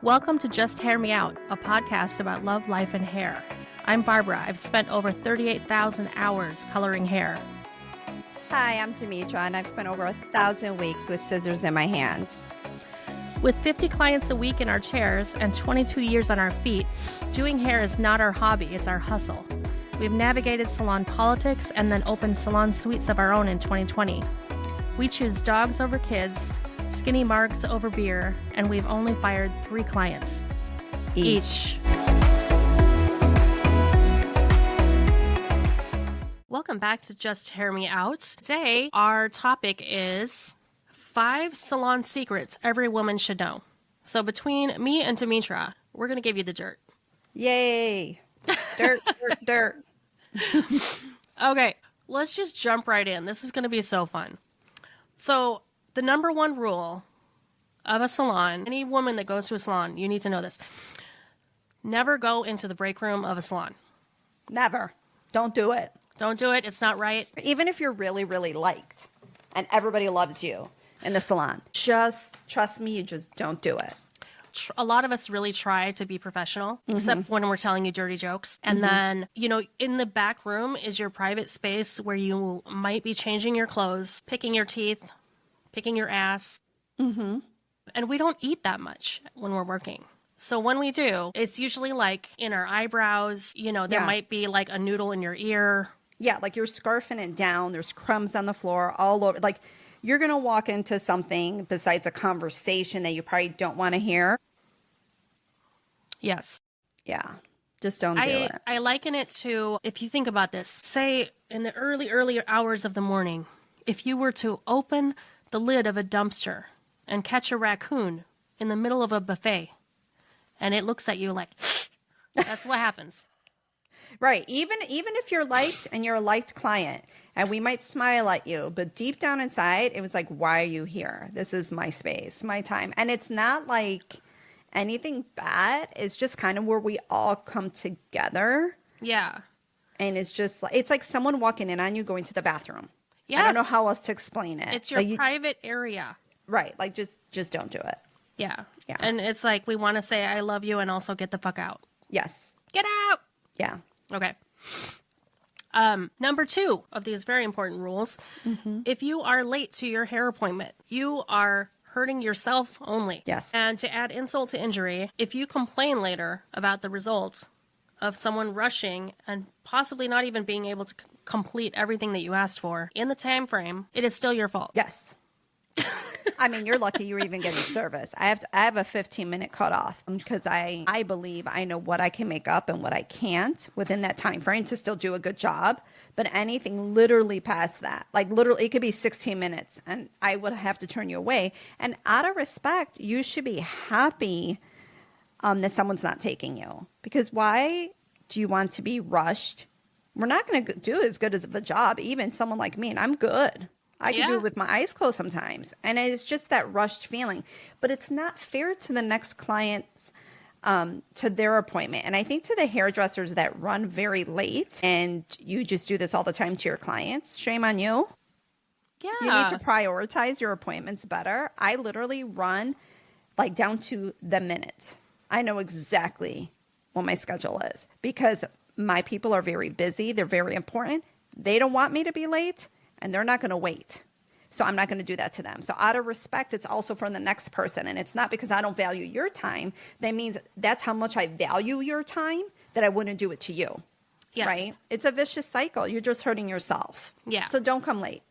Welcome to Just Hair Me Out, a podcast about love, life, and hair. I'm Barbara. I've spent over 38,000 hours coloring hair. Hi, I'm Demetra, and I've spent over 1,000 weeks with scissors in my hands. With 50 clients a week in our chairs and 22 years on our feet, doing hair is not our hobby, it's our hustle. We've navigated salon politics and then opened salon suites of our own in 2020. We choose dogs over kids, skinny marks over beer, and we've only fired 3 clients. Each. Welcome back to Just Hair Me Out. Today, our topic is 5 salon secrets every woman should know. So between me and Demetra, we're going to give you the dirt. Yay! Dirt, dirt. Okay, let's just jump right in. This is going to be so fun. So the number one rule of a salon, any woman that goes to a salon, you need to know this. Never go into the break room of a salon. Never. Don't do it. Don't do it. It's not right. Even if you're really, really liked and everybody loves you in the salon, just trust me, you just don't do it. A lot of us really try to be professional, except when we're telling you dirty jokes. And then, in the back room is your private space where you might be changing your clothes, picking your teeth, picking your ass. And we don't eat that much when we're working. So when we do, it's usually like in our eyebrows, there might be like a noodle in your ear. Yeah, like you're scarfing it down. There's crumbs on the floor all over. Like you're going to walk into something besides a conversation that you probably don't want to hear. Yes. Yeah. Just don't do it. I liken it to, if you think about this, say in the early hours of the morning, if you were to open the lid of a dumpster and catch a raccoon in the middle of a buffet, and it looks at you like, that's what happens. Right. Even if you're liked and you're a liked client and we might smile at you, but deep down inside, it was like, why are you here? This is my space, my time. And it's not like anything bad. It's just kind of where we all come together. Yeah. And it's just like, it's like someone walking in on you going to the bathroom. Yes. I don't know how else to explain it. It's your private area. Right. Like just don't do it. Yeah. Yeah. And it's like, we want to say, I love you, and also get the fuck out. Yes. Get out. Yeah. Okay. Number 2 of these very important rules, if you are late to your hair appointment, you are hurting yourself only. Yes. And to add insult to injury, if you complain later about the result of someone rushing and possibly not even being able to complete everything that you asked for in the time frame, it is still your fault. Yes. I mean, you're lucky you're even getting service. I have a 15-minute cutoff because I believe I know what I can make up and what I can't within that time frame to still do a good job. But anything literally past that, like literally, it could be 16 minutes and I would have to turn you away. And out of respect, you should be happy that someone's not taking you. Because why do you want to be rushed? We're not going to do as good as of a job, even someone like me, and I'm good. I can do it with my eyes closed sometimes. And it's just that rushed feeling. But it's not fair to the next clients, to their appointment. And I think to the hairdressers that run very late, and you just do this all the time to your clients, shame on you. Yeah. You need to prioritize your appointments better. I literally run like down to the minute. I know exactly what my schedule is because my people are very busy. They're very important. They don't want me to be late. And they're not going to wait. So I'm not going to do that to them. So out of respect, it's also for the next person. And it's not because I don't value your time. That means that's how much I value your time that I wouldn't do it to you. Yes. Right? It's a vicious cycle. You're just hurting yourself. Yeah. So don't come late.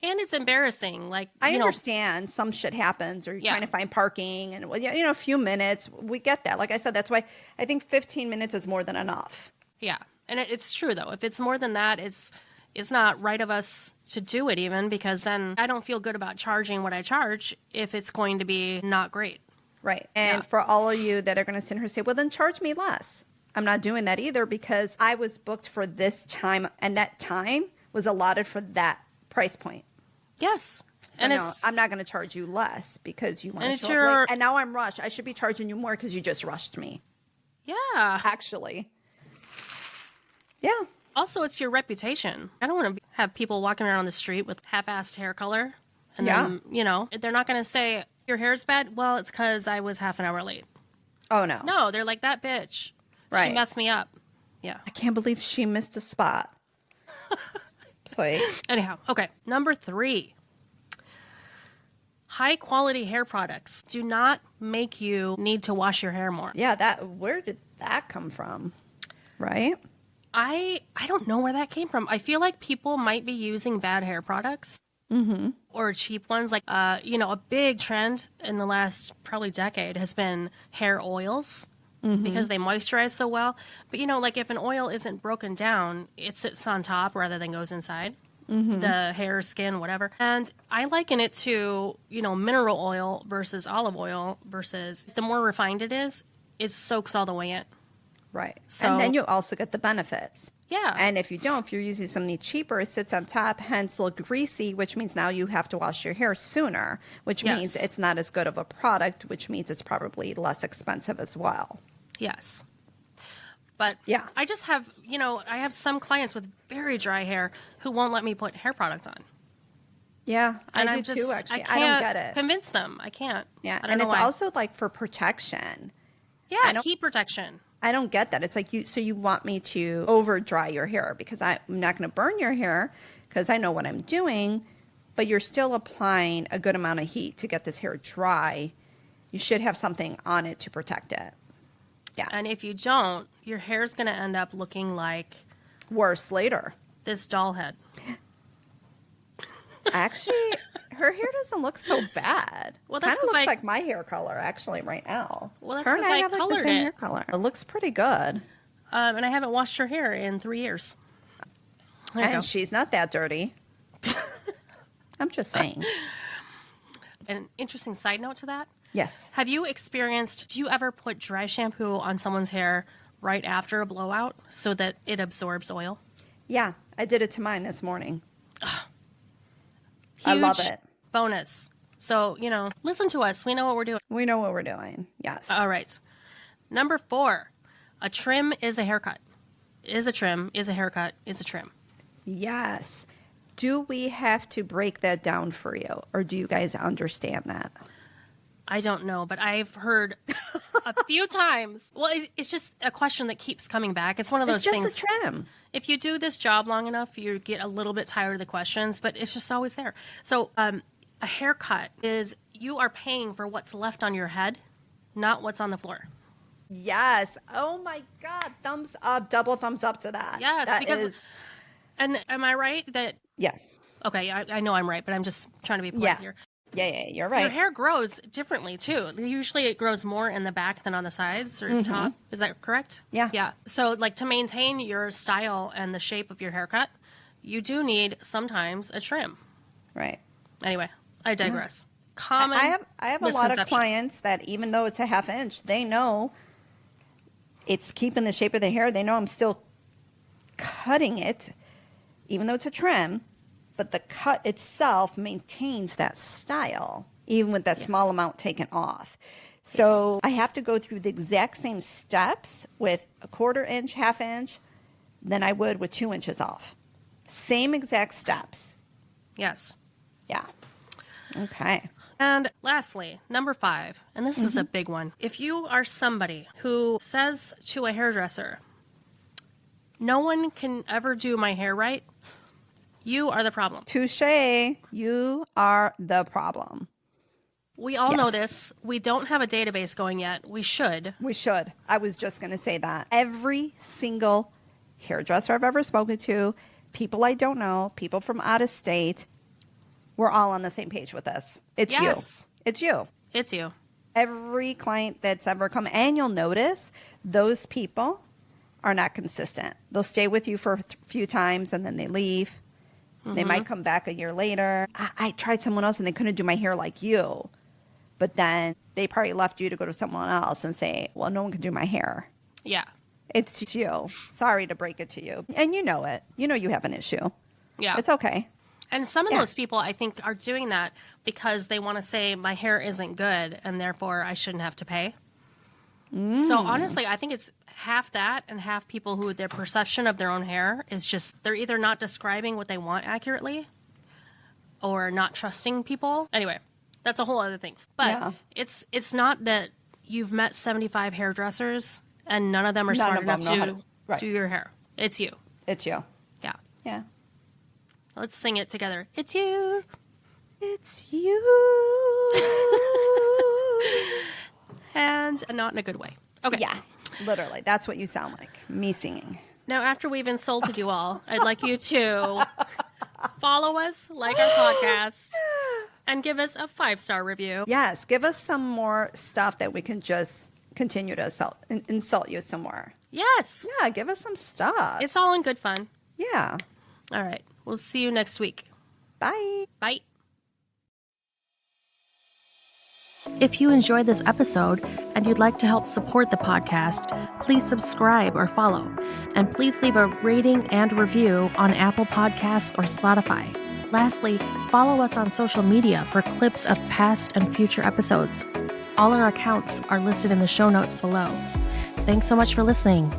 And it's embarrassing. Like, I understand some shit happens or you're trying to find parking and, a few minutes. We get that. Like I said, that's why I think 15 minutes is more than enough. Yeah. And it's true, though. If it's more than that, it's not right of us to do it even, because then I don't feel good about charging what I charge if it's going to be not great. Right. And for all of you that are going to sit here and say, well, then charge me less. I'm not doing that either because I was booked for this time and that time was allotted for that price point. Yes. So and no, I'm not going to charge you less because you want to it's show up late. And now I'm rushed. I should be charging you more because you just rushed me. Yeah. Actually. Yeah. Also, it's your reputation. I don't want to have people walking around the street with half-assed hair color. And then, they're not going to say, your hair's bad. Well, it's because I was half an hour late. Oh, no. No, they're like, that bitch. Right. She messed me up. Yeah. I can't believe she missed a spot. Sweet. Anyhow, okay. Number 3. High quality hair products do not make you need to wash your hair more. Yeah, where did that come from? Right? I don't know where that came from. I feel like people might be using bad hair products or cheap ones. Like, a big trend in the last probably decade has been hair oils because they moisturize so well. But, like if an oil isn't broken down, it sits on top rather than goes inside the hair, skin, whatever. And I liken it to, mineral oil versus olive oil versus the more refined it soaks all the way in. Right. So- and then you also get the benefits. Yeah. And if you're using something cheaper, it sits on top, hence look greasy, which means now you have to wash your hair sooner, which means it's not as good of a product, which means it's probably less expensive as well. Yes. But Yeah. I just have, I have some clients with very dry hair who won't let me put hair products on. Yeah, And I I'm do just, too, actually. I I don't can't get it. convince them. I can't. Yeah, I don't and know it's why. also like for protection. Yeah, heat protection. I don't get that. It's like you want me to over dry your hair because I'm not going to burn your hair because I know what I'm doing, but you're still applying a good amount of heat to get this hair dry. You should have something on it to protect it. Yeah. And if you don't, your hair's going to end up looking like Worse later. this doll head. Actually, her hair doesn't look so bad. Well, that's Kind of 'cause looks I- like my hair color actually right now. Well, that's her and 'cause I have like the colored same it. hair color. It looks pretty good. And I haven't washed her hair in 3 years. There you And go. she's not that dirty. I'm just saying. An interesting side note to that. Yes. Do you ever put dry shampoo on someone's hair right after a blowout so that it absorbs oil? Yeah, I did it to mine this morning. I love Huge it. bonus. So, listen to us. We know what we're doing. We know what we're doing. Yes. All right. Number 4, a trim is a haircut. Is a trim, is a haircut, is a trim. Yes. Do we have to break that down for you, or do you guys understand that? I don't know, but I've heard a few times. Well, it's just a question that keeps coming back. It's one of those It's just things. a trim. If you do this job long enough, you get a little bit tired of the questions, but it's just always there. So a haircut is you are paying for what's left on your head, not what's on the floor. Yes. Oh my God. Thumbs up. Double thumbs up to that. Yes, That because is- and am I right that yeah. okay, I know I'm right, but I'm just trying to be polite here. Yeah, you're Your right. hair grows differently too. Usually it grows more in the back than on the sides or top. Is that correct? Yeah. Yeah. So like to maintain your style and the shape of your haircut, you do need sometimes a trim. Right. Anyway, I digress. Common I have a lot of misconception. clients that even though it's a half inch, they know it's keeping the shape of the hair. They know I'm still cutting it, even though it's a trim, but the cut itself maintains that style, even with that small amount taken off. So I have to go through the exact same steps with a 1/4 inch, half inch, than I would with 2 inches off. Same exact steps. Yes. Yeah. Okay. And lastly, number 5, and this is a big one. If you are somebody who says to a hairdresser, no one can ever do my hair right, you are the problem. Touche. You are the problem. We all know Yes. this. We don't have a database going yet. We should. We should. I was just going to say that. Every single hairdresser I've ever spoken to, people I don't know, people from out of state, we're all on the same page with this. It's you. Yes. It's you. It's you. Every client that's ever come, and you'll notice those people are not consistent. They'll stay with you for a few times and then they leave. They might come back a year later. I tried someone else and they couldn't do my hair like you. But then they probably left you to go to someone else and say, well, no one can do my hair. Yeah. It's you. Sorry to break it to you. And you know it. You know you have an issue. Yeah. It's okay. And some of Yeah. those people, I think, are doing that because they want to say my hair isn't good and therefore I shouldn't have to pay. So honestly, I think it's half that and half people who their perception of their own hair is just they're either not describing what they want accurately or not trusting people. Anyway, that's a whole other thing. But Yeah. it's not that you've met 75 hairdressers and none of them are None smart of them enough know how to to- right. do your hair. It's you. It's you. Yeah. Yeah. Let's sing it together. It's you. It's you. And not in a good way. Okay. Yeah, literally. That's what you sound like. Me singing. Now, after we've insulted you all, I'd like you to follow us, like our podcast, and give us a 5-star review. Yes, give us some more stuff that we can just continue to insult you some more. Yes. Yeah, give us some stuff. It's all in good fun. Yeah. All right. We'll see you next week. Bye. Bye. If you enjoyed this episode and you'd like to help support the podcast, please subscribe or follow. And please leave a rating and review on Apple Podcasts or Spotify. Lastly, follow us on social media for clips of past and future episodes. All our accounts are listed in the show notes below. Thanks so much for listening.